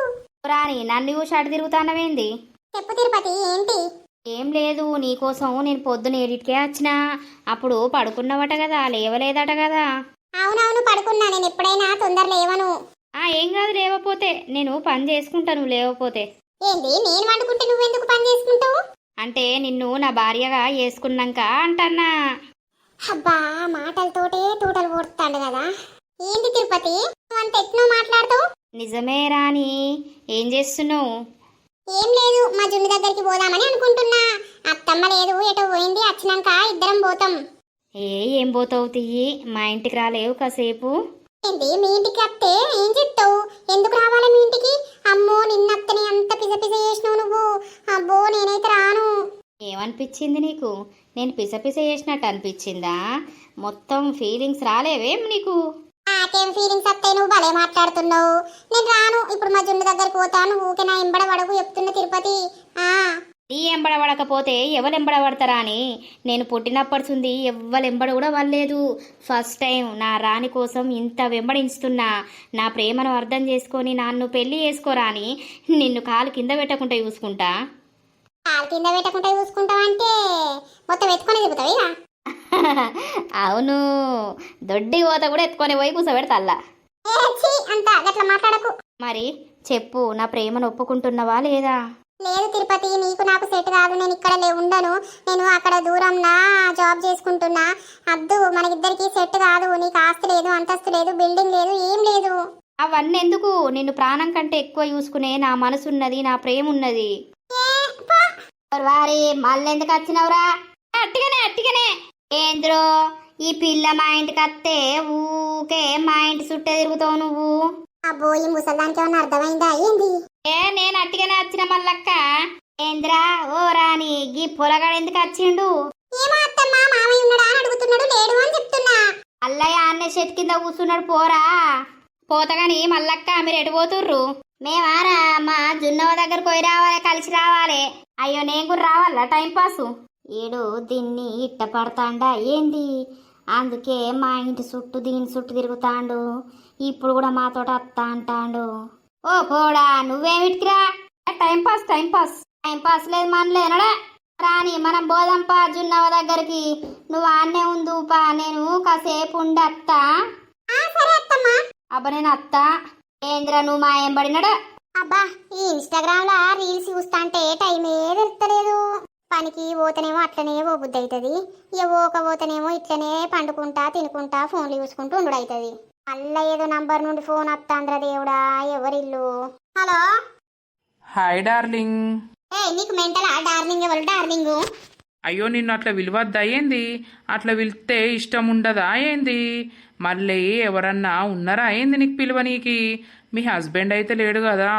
Speaker 3: రాని నన్ను షాట్ తిరుగుతానవేంది?
Speaker 1: చెప్పు తిరుపతి, ఏంటి?
Speaker 3: ఏం లేదు, నీకోసం నేను పొద్దున 7కే వచ్చినా. అప్పుడు పడుకున్నవట కదా, లేవలేదట కదా.
Speaker 1: అవునవును పడుకున్నా, నేను ఎప్పుడైనా తొందర లేవను.
Speaker 3: ఏం కాదు లేవపోతే, నేను పని చేసుకుంటాను లేవపోతే.
Speaker 1: ఏంది నేను వండుకుంటే నువ్వెందుకు పని చేసుకుంటావు?
Speaker 3: అంటే నిన్ను నా భార్యగా చేసుకున్నాక అంటన్నా.
Speaker 1: అబ్బా మాటలతోటే తూటలు పోడుతాడు కదా. ఏంది తిరుపతి నువ్వు అంత ఎట్నో మాట్లాడుతావు?
Speaker 3: నిజమే రాని, ఏం చేస్తున్నావు?
Speaker 1: ఏం లేదు, మా జున్ను దగ్గరికి పోదామని అనుకుంటున్నా. అత్తమ్మ లేదు, ఎటో పోయింది, వచ్చినాక ఇద్దరం పోతాం.
Speaker 3: ఏం పోతావు తియ్యి, మా ఇంటికి రాలేవు కాసేపు?
Speaker 1: ఏంటి మీ ఇంటికి అత్తే ఏం చెప్తావు? ఎందుకు రావాలి మీ ఇంటికి? అమ్మో నిన్నత్తని అంత పిస పిస చేసినావు నువ్వు. అబ్బో నేనైతే రాను.
Speaker 3: ఏమనిపించింది నీకు? నేను పిసపిస చేసినట్టు అనిపించిందా? మొత్తం ఫీలింగ్స్ రాలేవేం నీకు?
Speaker 1: నాకేం ఫీలింగ్స్ అత్తాయి, నువ్వు భలే మాట్లాడుతున్నావు. నేను రాను, ఇప్పుడు మా జున్ను దగ్గరికి పోతాను. ఊకే నా ఎంబడ వడకు చెప్తున్న తిరుపతి.
Speaker 3: నీ ఎంబడబడకపోతే ఎవలెంబడబడతారా అని. నేను పుట్టినప్పటి ఎవ్వలెంబడ కూడా వల్లేదు. ఫస్ట్ టైం నా రాణి కోసం ఇంత వెంబడించుతున్నా. నా ప్రేమను అర్థం చేసుకొని నన్ను పెళ్లి చేసుకోరా అని నిన్ను కాలు కింద పెట్టకుండా చూసుకుంటా.
Speaker 1: కాలు కింద పెట్టకుండా చూసుకుంటావంటే మొత్తం ఎత్తుకొని తిరుగుతావు ఇక.
Speaker 3: అవును, దొడ్డి పోత కూడా ఎత్తుకొని పోయి కూర్చోబెడతా అల్లా.
Speaker 1: అంత గట్లా మాట్లాడకు.
Speaker 3: మరి చెప్పు, నా ప్రేమను ఒప్పుకుంటున్నావా లేదా?
Speaker 1: లేదు తిరుపతి, నీకు నాకు సెట్ కాదు. నేను ఇక్కడ ఉండను. నేను అక్కడ దూరం నా జాబ్ చేసుకుంటున్నా. అద్దు, మనకిద్దరికి సెట్ కాదు. నీకు ఆస్తి లేదు, అంతస్తు లేదు, బిల్డింగ్ లేదు, ఏం లేదు.
Speaker 3: అవన్నీ ఎందుకు? నిన్ను ప్రాణం కంటే ఎక్కువ చూసుకునే నా మనసు ఉన్నది, నా ప్రేమ ఉన్నది. వారి మళ్ళెందుకు వచ్చినవురా? అట్టిగానే ఏంద్రో ఈ పిల్ల మా ఇంటికి వస్తే ఊకే మా ఇంటి చుట్టే తిరుగుతావు నువ్వు.
Speaker 1: అబ్బో ఈ ముసల్దానికి ఏమన్నా అర్థమైందా ఏంది?
Speaker 3: నేను అట్టిగానే వచ్చిన మల్లక్క. ఏంద్రా ఓ రాని, గీ పొలగాడు ఎందుకు వచ్చిండు?
Speaker 1: ఏమో అత్తమ్మ, మామయ్య ఉన్నాడా అని అడుగుతున్నాడు. లేడు అని చెప్తున్నా.
Speaker 3: అల్లయ్య అన్నే చెట్టు కింద కూర్చున్నాడు, పోరా. పోతగాని మల్లక్క మీరు ఎటు పోతుర్రు? మేమారా మా జున్నవ దగ్గరకు పోయి రావాలి, కలిసి రావాలి. అయ్యో నేను కూడా రావాలా టైం పాసు? ఏడు దీన్ని ఇట్ట పడతాండా ఏంది? అందుకే మా ఇంటి చుట్టూ దీని చుట్టూ తిరుగుతాండు. ఇప్పుడు కూడా మాతోట అత్త అంటాండు. ఓ పోడా, నువ్వేమిటికిరా? టైం పాస్ లేదు మనలేనడా. రాని మనం పోదాంపా జున్నవ దగ్గరికి. నువ్వు ఆన్నే ఉందుపా, నేను కాసేపు ఉండత్తా. అబ్బా నేను అత్త. ఏంద్రా నువ్వు మా ఏం పడినాడా?
Speaker 1: అబ్బా ఈ ఇన్స్టాగ్రామ్ లో రీల్స్ చూస్తాంటే టైమే తెలుస్తలేదు. పనికి పోతేనేమో అట్లనే ఓ బుద్ధి అవుతుంది, ఇక పోకపోతేనేమో ఇట్లనే పండుకుంటా తినుకుంటా ఫోన్లు చూసుకుంటూ ఉండు అవుతుంది. మళ్ళా ఏదో నంబర్ నుండి ఫోన్ వస్తాంద్రా దేవుడా, ఎవరిల్లు? Hello,
Speaker 2: hi darling.
Speaker 1: నీకు మెంటలా? డార్లింగ్ ఎవరు డార్లింగ్?
Speaker 2: అయ్యో నిన్ను అట్లా విలువద్దా ఏంది? అట్లా పిలిస్తే ఇష్టం ఉండదా ఏంది? మళ్ళీ ఎవరన్నా ఉన్నారా ఏంది నీకు పిలువనీకి? మీ హస్బెండ్ అయితే లేడు కదా.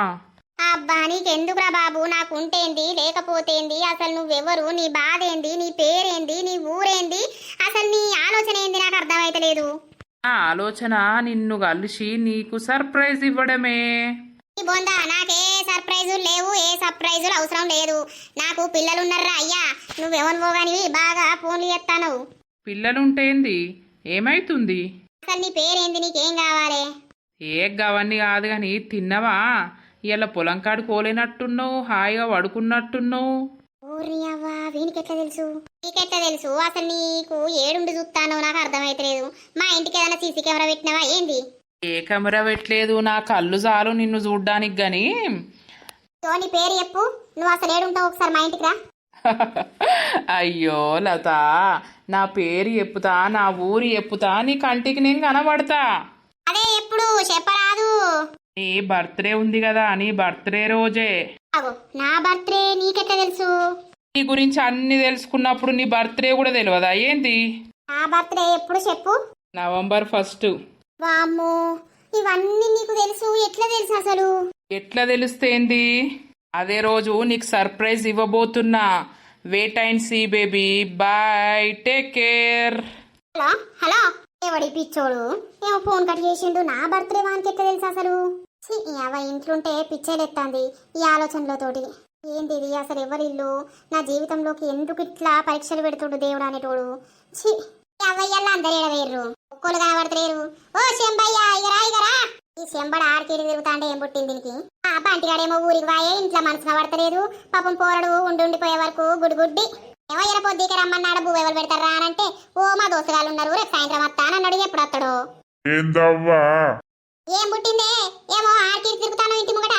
Speaker 1: అబ్బా నీకెందుకురా బాబు, నాకు ఉంటేంది లేకపోతేంది? అసలు నువ్వెవరు, నీ బాధ ఏంది, నీ పేరేంది, నీ ఊరేంది, అసలు నీ ఆలోచన ఏంది నాకు అర్థమైతలేదు.
Speaker 2: నా ఆలోచన నిన్ను కలిసి నీకు సర్ప్రైజ్ ఇవ్వడమే.
Speaker 1: బొందా, నాకే సర్ప్రైజులు లేవు, ఏ సర్ప్రైజులు అవసరం లేదు. నాకు పిల్లలున్నారా అయ్యా, నువ్వెవరు పోగాని బాగా ఫోన్లు చేస్తాను.
Speaker 2: పిల్లలుంటేంది, ఏమైతుంది?
Speaker 1: అసలు నీ పేరేంది, నీకేం కావాలి?
Speaker 2: ఏ గవన్నీ కాదు కానీ తిన్నవా? ఇలా పొలం కాడు పోలేనట్టున్నావు, హాయిగా పడుకున్నట్టున్నావు.
Speaker 1: ఊరి అవ్వా, వీనికెట్లా తెలుసు? నీకెట్లా తెలుసు? అసలు నీకు ఏడుండి చూస్తానో నాకు అర్థమైతలేదు. మా ఇంటికి ఏదైనా సీసీ కెమెరా పెట్టినావా ఏంది?
Speaker 2: ఏ కెమెరా పెట్టలేదు, నా కళ్ళు చాలు నిన్ను చూడ్డానికి గాని.
Speaker 1: నీ పేరు చెప్పు, నువ్వు అసలు ఏడుంటావు, ఒకసారి మా ఇంటికి రా.
Speaker 2: అయ్యో లత, నా పేరు చెప్పుతా, నా ఊరు చెప్పుతా, నీ కంటికి నేను కనబడతా.
Speaker 1: అదే ఎప్పుడు చెప్పరాదు?
Speaker 2: నీ బర్త్డే ఉంది కదా, నీ బర్త్డే రోజే.
Speaker 1: నా బర్త్డే నీకెట్లా తెలుసు?
Speaker 2: నీ గురించి అన్ని తెలుసుకున్నప్పుడు నీ బర్త్డే కూడా తెలియదా ఏంది?
Speaker 1: నా బర్త్డే ఎప్పుడు చెప్పు?
Speaker 2: నవంబర్ 1.
Speaker 1: వామ్మో, ఇవన్నీ నీకు తెలుసు? ఎట్లా తెలుసు అసలు?
Speaker 2: ఎట్లా తెలుస్తేంది? అదే రోజు నీకు సర్ప్రైజ్ ఇవ్వబోతున్నా. Wait and see baby, bye, take care.
Speaker 1: Hello hello, ఎవడి పిచ్చోడు ఏమో ఫోన్ కట్ చేసిండు. నా బర్త్డే వానికి ఎట్లా తెలుసు అసలు? ఇంట్లుంటే పిచ్చేలెత్తాంది ఈ ఆలోచనలతోటి. ఏంది ఇది అసలు? ఎవరిల్లు నా జీవితంలోకి ఎందుకు ఇట్లా పరీక్షలు పెడుతుడు దేవుడు అనేటోడు? ఛీ, అవయ్యల్లా అందరు ఏడవేర్రు, ఒక్కళ్ళు కనబడతలేరు. ఓ శంబయ్య, ఇగరా ఇగరా. ఈ శంబడ ఆడికేడి తిరుగుతాంటే ఏం పుట్టింది దీనికి? పంటిగాడేమో ఊరికి వాయే, ఇంట్లో మనసున పడతలేదు. పాపం పోరడు ఉండిపోయే వరకు గుడ్డి. ఏమో ఎరపొద్దికి రమ్మన్నాడు, భూ ఎవరు పెడతారా అనంటే, ఓ మా దోస్తుగాళ్ళు ఉన్నారు, రేపు సాయంత్రం వస్తానన్నాడు. ఎప్పుడు వస్తాడో?
Speaker 4: ఏందవ్వా
Speaker 1: ఏం పుట్టిందే ఏమో ఆడికి తిరుగుతాను ఇంటి ముంగట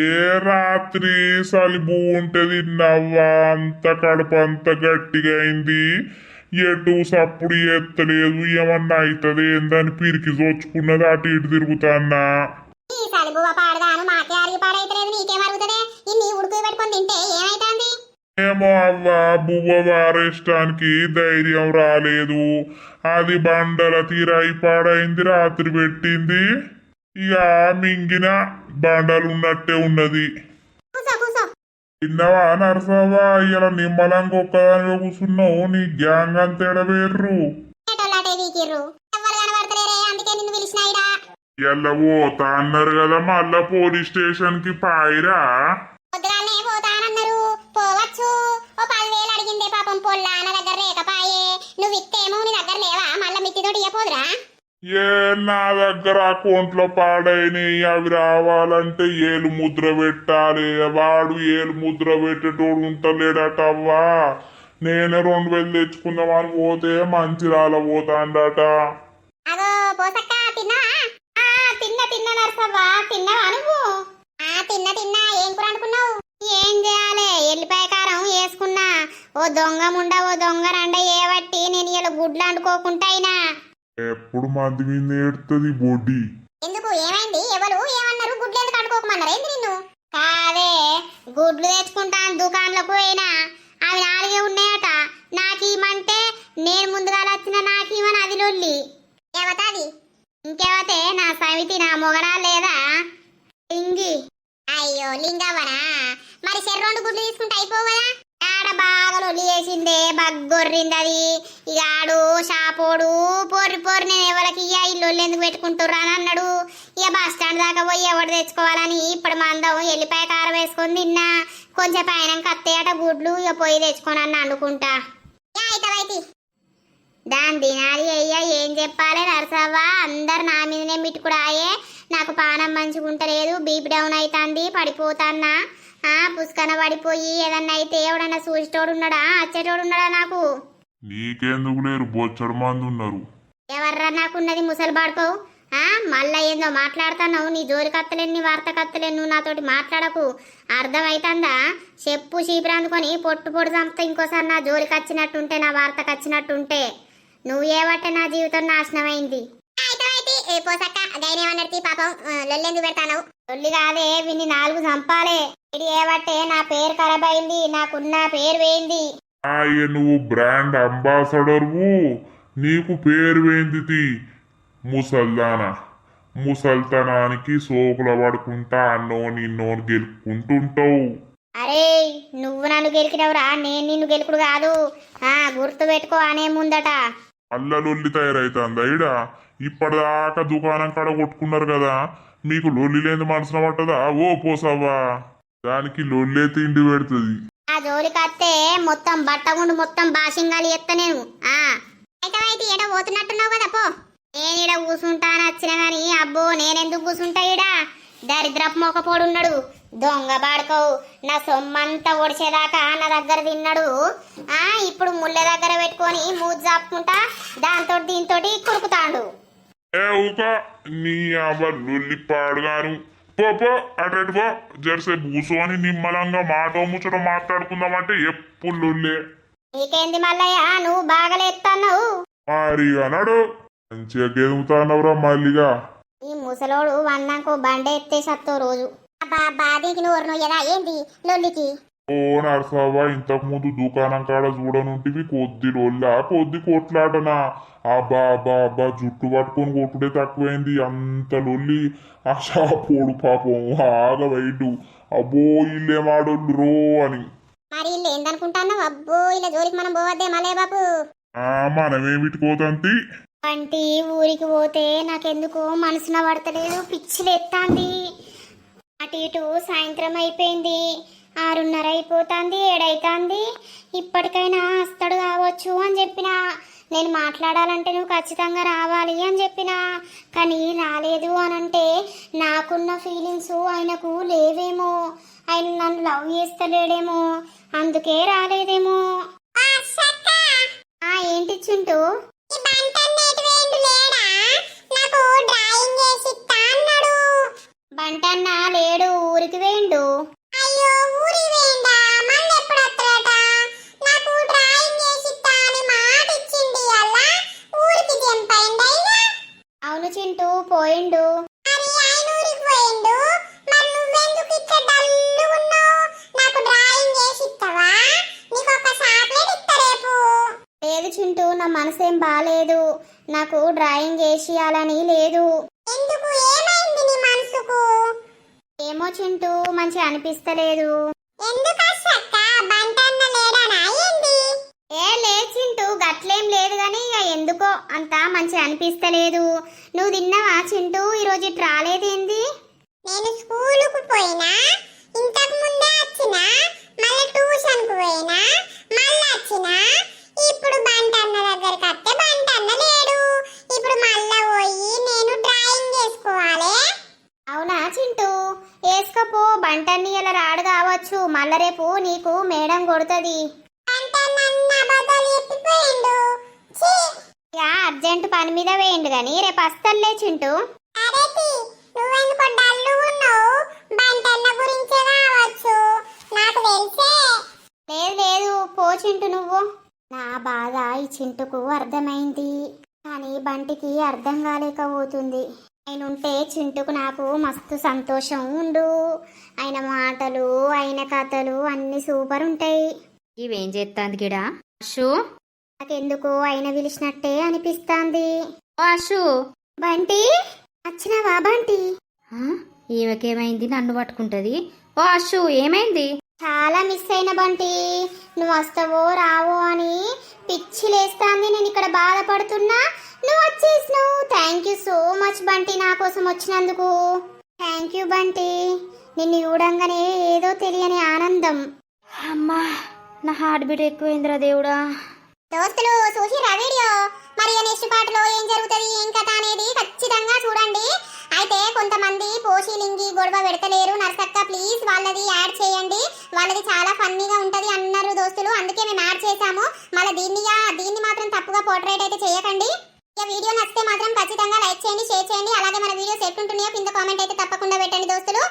Speaker 4: ఏ రాత్రి సలిబు ఉంటే తిన్నావా అంత కడుపు అంత గట్టిగా అయింది ఎటు సప్పుడు ఎత్తలేదు ఏమన్నా అవుతుంది ఏందని పిరికి జోచుకున్నది అటు ఇటు తిరుగుతాన్నా
Speaker 1: ఈ సలిబువ పాడదాను మాకే అరిగి పాడైతలేదు నీకేం అరుగుతుంది ఇన్ని ఉడుకు పెట్టుకొని తింటే ఏమైతుంది
Speaker 4: ఏమో అవ్వా బువ్వ వారేయడానికి ధైర్యం రాలేదు అది బండల తీరాయి పాడైంది రాత్రి పెట్టింది ఇక మింగిన బండలు ఉన్నట్టే ఉన్నది
Speaker 1: కూసో కూసో
Speaker 4: తిన్నవా నరసవ్వా ఇలా నిమ్మలంగా ఒక్కదానిలో కూర్చున్నావు నీ గ్యాంగ్ అంత ఎడవేర్రు
Speaker 1: ఏటోళ్ళటే వీకిర్రు ఎవ్వరు కనబడతలేరే అందుకే నిన్ను పిలిచినాయిరా
Speaker 4: ఎలా పోతా అన్నారు కదా మళ్ళా పోలీస్ స్టేషన్ కి పాయిరా
Speaker 1: పొద్దుగానే పోతానన్నారు పోవచ్చు ఓ 10,000 అడిగిందే పాపం పొల్లా నా దగ్గర రేకపాయే నువ్వు ఇత్తేమో నీ దగ్గర లేవా మళ్ళా మిత్తితోటి ఇయ్యపోదురా
Speaker 4: ఏ నా దగ్గర అకౌంట్లో పాడైనవి అవి రావాలంటే ఏలు ముద్ర పెట్టాలి వాడు ఏలు ముద్ర పెట్టేటోడు ఉంటలేడటవ్వా నేనే 2,000 తెచ్చుకుందామని పోతే మంచిరాల పోతాండట
Speaker 1: అగో పోసక్క తిన్నావా తిన్నా నరసవ్వా తిన్నావా నువ్వు తిన్నా ఏం కూర అనుకున్నావు ఏం చేయాలి ఎల్లిపాయ కారం వేసుకున్నా ఓ దొంగ ముండ ఓ దొంగ రండ ఏవట్టి నేను ఇలా గుడ్లు అంటుకోకుండా అయినా
Speaker 4: ఎప్పుడు మంది మీద ఏడుతుంది బొడ్డి
Speaker 1: ఎందుకు ఏమైంది ఎవరు ఏమన్నారు గుడ్లు ఎందుకు అంటుకోకమన్నారు ఏంది నిన్ను కాదే గుడ్లు తెచ్చుకుంటాను దుకాణంలోకి పోయినా అవి 4 ఉన్నాయట నాకేమంటే నేను ముందుగా వచ్చిన నాకేమని అది లొల్లి ఎవతది ఇంకెవతే నా సమితి నా మొగరా లేదా లింగి అయ్యో లింగవ్వనా మరి 2 గుడ్లు తీసుకుంటే అయిపోవు కదా ఆడ బాగా లొల్లి చేసిందే బగ్గొర్రింది అది ఇక ఆడు షాపోడు పొర్రి నేను ఎవరికి ఇల్లు ఎందుకు పెట్టుకుంటుర్రా అని అన్నాడు ఇక బస్ స్టాండ్ దాకా పోయి ఎవడు తెచ్చుకోవాలని ఇప్పుడు మందం ఎల్లిపాయ కారం వేసుకొని తిన్నా కొంచెం పైన కత్తేయట గుడ్లు ఇక పోయి తెచ్చుకొని అన్న అనుకుంటా అయితే దాని తినాలి అయ్యా ఏం చెప్పాలి నరసవ్వ అందరు నా మీదనే మిట్టుకుడాయే నాకు పానం మంచిగుంటలేదు బీపీ డౌన్ అవుతుంది పడిపోతాన్నా పుష్కన పడిపోయి ఏదన్నా అయితే ఎవడన్నా చూసేటోడు ఉన్నాడా వచ్చేటోడు ఉన్నాడా నాకు
Speaker 4: నీకెందుకు లేరు బొచ్చడు మంది ఉన్నారు
Speaker 1: ఎవర్రా నాకున్నది ముసలి బాడుకోవు మళ్ళా ఏందో మాట్లాడుతున్నావు నీ జోలి కత్తలేను నీ వార్త కత్తలేను నువ్వు నాతోటి మాట్లాడకు అర్థమైతుందా చెప్పు చీపిరందుకొని పొట్టు పొడు చంపుతా ఇంకోసారి నా జోలికి వచ్చినట్టుంటే నా వార్తకు వచ్చినట్టుంటే నువ్వు ఏవట్టే నా జీవితం నాశనమైంది పాపం లొల్లెందుకు పెడతాను లొల్లి కాదే విని 4 చంపాలే ఇది ఏవట్టే నా పేరు ఖరాబ్ అయింది నాకున్న పేరు వేయింది
Speaker 4: నువ్వు బ్రాండ్ అంబాసడర్వు నీకు పేరు వేంది ముసల్దానా ముసల్తనానికి సోకుల పడుకుంటా నిన్నోని గెలుపుకుంటుంటావు
Speaker 1: అరే నువ్వు నన్ను గెలికినవురా నేను నిన్ను గెలుకుడు కాదు గుర్తు పెట్టుకో అనే ముందట
Speaker 4: అల్లలొల్లి తయారైతుందా ఇడా ఇప్పటిదాకా దుకాణం కాడ కొట్టుకున్నారు కదా మీకు లొల్లి లేని మనసున పట్టదా ఓ పోసవ్వా దానికి లొల్లే తిండి పెడుతుంది
Speaker 1: ఆ జోలి కత్తే మొత్తం బట్టగుండు మొత్తం బాషింగాలి ఎత్త నేను అయితే ఎడ పోతున్నట్టున్నావు కదా పో నేను ఇడ కూసుంటాను వచ్చిన గాని అబ్బో నేనెందుకు కూసుంటా ఇడా దరిద్రపు మొక్కపోడున్నాడు దొంగ బాడుకోవు నా సొమ్మంతా ఒడిచేదాకా నా దగ్గర తిన్నాడు ఇప్పుడు ముళ్ళ దగ్గర పెట్టుకొని మూజు చాపుకుంటా దాంతో దీంతో కురుకుతాడు
Speaker 4: నీ లొల్లి పాడుగాను పో అటు పో జరసేపు కూర్చొని నిమ్మలంగా మాట ముచ్చట మాట్లాడుకుందామంటే ఎప్పుడు లొల్లే
Speaker 1: నీకేంది మల్లయ్య నువ్వు బాగలేస్తున్నావు
Speaker 4: మరి అన్నాడు మంచిగా గెదుగుతానవరా మళ్ళీగా
Speaker 1: ఈ ముసలోడు వన్నాకు బండే ఎత్తేసత్తో రోజు బాధకి నువ్వు ఎలా ఏంది లొల్లికి
Speaker 4: ఓ నరసవ్వ ఇంతకు ముందు దుకాణం కాడ చూడనుంటివి కొద్ది లొల్లా కొద్ది కొట్లాటనా అబ్బా జుట్టు పట్టుకొని కొట్టుడే తక్కువైంది అంత లొల్లి ఆ షాపోడు పాపం ఆగవైడు అబ్బో ఇల్లే మాడోళ్ళు రో అని
Speaker 1: మరి ఇల్లు ఏందనుకుంటాను అబ్బో ఇలా జోలికి మనం పోవద్దే మలే బాబు
Speaker 4: మనమేమిటికోతంతి
Speaker 1: అంటే ఊరికి పోతే నాకెందుకు మనసున పడతలేదు పిచ్చిలు ఎత్తాంది అటు ఇటు సాయంత్రం అయిపోయింది 6:30 అయిపోతుంది 7 అవుతుంది ఇప్పటికైనా వస్తాడు కావచ్చు అని చెప్పిన నేను మాట్లాడాలంటే నువ్వు ఖచ్చితంగా రావాలి అని చెప్పిన కానీ రాలేదు అని అంటే నాకున్న ఫీలింగ్స్ ఆయనకు లేవేమో ఆయన నన్ను లవ్ చేస్తలేడేమో అందుకే రాలేదేమో ఏంటి చుంటూ నాకు బంటన్న లేడు, ఊరికి వేండు. అయ్యో ఊరి వేండా, మళ్ళీ ఎప్పుడు వస్తాడట? నాకు డ్రాయింగ్ చేసిస్తా అని మాట ఇచ్చింది అలా ఊరికి జంపైండైనా. అవును చింటూ పోయిండు. మరి ఆయన ఊరికి పోయిండు, మరి నువ్వెందుకు ఇక్కడ డల్లుగా ఉన్నావు? నాకు డ్రాయింగ్ చేసిస్తావా? నీకు ఒక చాక్లెట్ ఇస్తా రేపు. లేదు చింటూ, నా మనసేం బాలేదు, నాకు డ్రాయింగ్ చేసియాలని లేదు. ఎందుకు, ఏమైంది నీ మనసుకు? ఏమో చింటూ, మంచి అనిపిస్తలేదు. ఎందుకు అక్క? బంటన్న లేడానా ఏంది? ఏ లే చింటూ, గట్లేం లేదు గాని ఇక ఎందుకో అంత మంచి అనిపిస్తలేదు. నువ్వు తిన్నావా చింటూ? ఈరోజు ఇటు రాలేదేంది? నేను స్కూలుకు పోయినా, ఇంతకు ముందే వచ్చినా, మళ్ళీ ట్యూషన్కు పోయినా, మళ్ళీ వచ్చినా. ఇప్పుడు బంటన్న దగ్గరికి వస్తే బంటన్న లేడు. ఇప్పుడు మళ్ళా పోయి నేను డ్రాయింగ్ చేసుకోవాలి. అవునా చింటూ, వేసుకోపో. బంటన్ని ఇలా రాడు కావచ్చు, మళ్ళా రేపు నీకు మేడం కొడుతుంది. అర్జెంట్ పని మీద వేయండు గాని రేపు వస్తలే చింటూ. లేదు లేదు, పో చింటూ నువ్వు. నా బాధ ఈ చింటుకు అర్థమైంది, కానీ బంటికి అర్థం కాలేకపోతుంది. ఆయనుంటే చింటుకు నాకు మస్తు సంతోషం ఉండు. ఆయన మాటలు, ఆయన కథలు అన్ని సూపర్ ఉంటాయి.
Speaker 3: ఇవేం చేస్తాంది గిడా? అశు,
Speaker 1: నాకెందుకు ఆయన పిలిచినట్టే అనిపిస్తాంది.
Speaker 3: ఓ అశు.
Speaker 1: బంటి, వచ్చినావా బంటి?
Speaker 3: ఈమెకేమైంది నన్ను పట్టుకుంటది? ఓ అశు, ఏమైంది?
Speaker 1: చాలా మిస్ అయిన బంటి, నువ్వు వస్తావో రావో అని పిచ్చి లేస్తాంది. నేను ఇక్కడ బాధపడుతున్నా, నువ్వు వచ్చేసినావు. Thank you so much Bunty, నా కోసం వచ్చినందుకు. థ్యాంక్ యూ బంటి, నిన్ను చూడంగానే ఏదో తెలియని ఆనందం.
Speaker 3: అమ్మా, నా హార్ట్ బీట్ ఎక్కువైందిరా దేవుడా.
Speaker 1: దోస్తులు చూసిరా వీడియో? మరి నెక్స్ట్ పార్ట్లో ఏం జరుగుతుంది, ఏం కథ అనేది ఖచ్చితంగా చూడండి. అయితే కొంతమంది పోషిలింగి గొడవ పెడతలేరు, నర్సక్క ప్లీజ్ వాళ్ళది యాడ్ చేయండి, వాళ్ళది చాలా ఫన్నీగా ఉంటది అన్నారు దోస్తులు, అందుకే మేము యాడ్ చేసాము. మళ్ళీ దీన్ని మాత్రం తప్పుగా పోర్ట్రేట్ అయితే చేయకండి. ఇక వీడియో నచ్చితే మాత్రం ఖచ్చితంగా లైక్ చేయండి, షేర్ చేయండి. అలాగే మన వీడియోస్ ఎట్లుంటున్నాయో కింద కామెంట్ అయితే తప్పకుండా పెట్టండి దోస్తులు.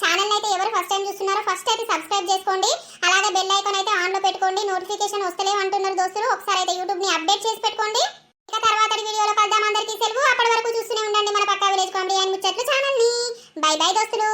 Speaker 1: ఛానల్ అయితే ఎవరు ఫస్ట్ టైం చూస్తున్నారో ఫస్ట్ అయితే సబ్స్క్రైబ్ చేసుకోండి. అలాగే బెల్ ఐకాన్ అయితే ఆన్ లో పెట్టుకోండి, నోటిఫికేషన్ వస్తలేవు అంటున్నారు దోస్తులు. ఒకసారి అయితే యూట్యూబ్ ని అప్డేట్ చేసి పెట్టుకోండి. ఇక తర్వాత వీడియోలో కలుద్దాం. అందరికీ సెలవు. అప్పటి వరకు చూస్తూనే ఉండండి మన పక్కా విలేజ్ కామెడీ అండ్ ముచ్చట్లు ఛానల్ ని. బై బై దోస్తులు.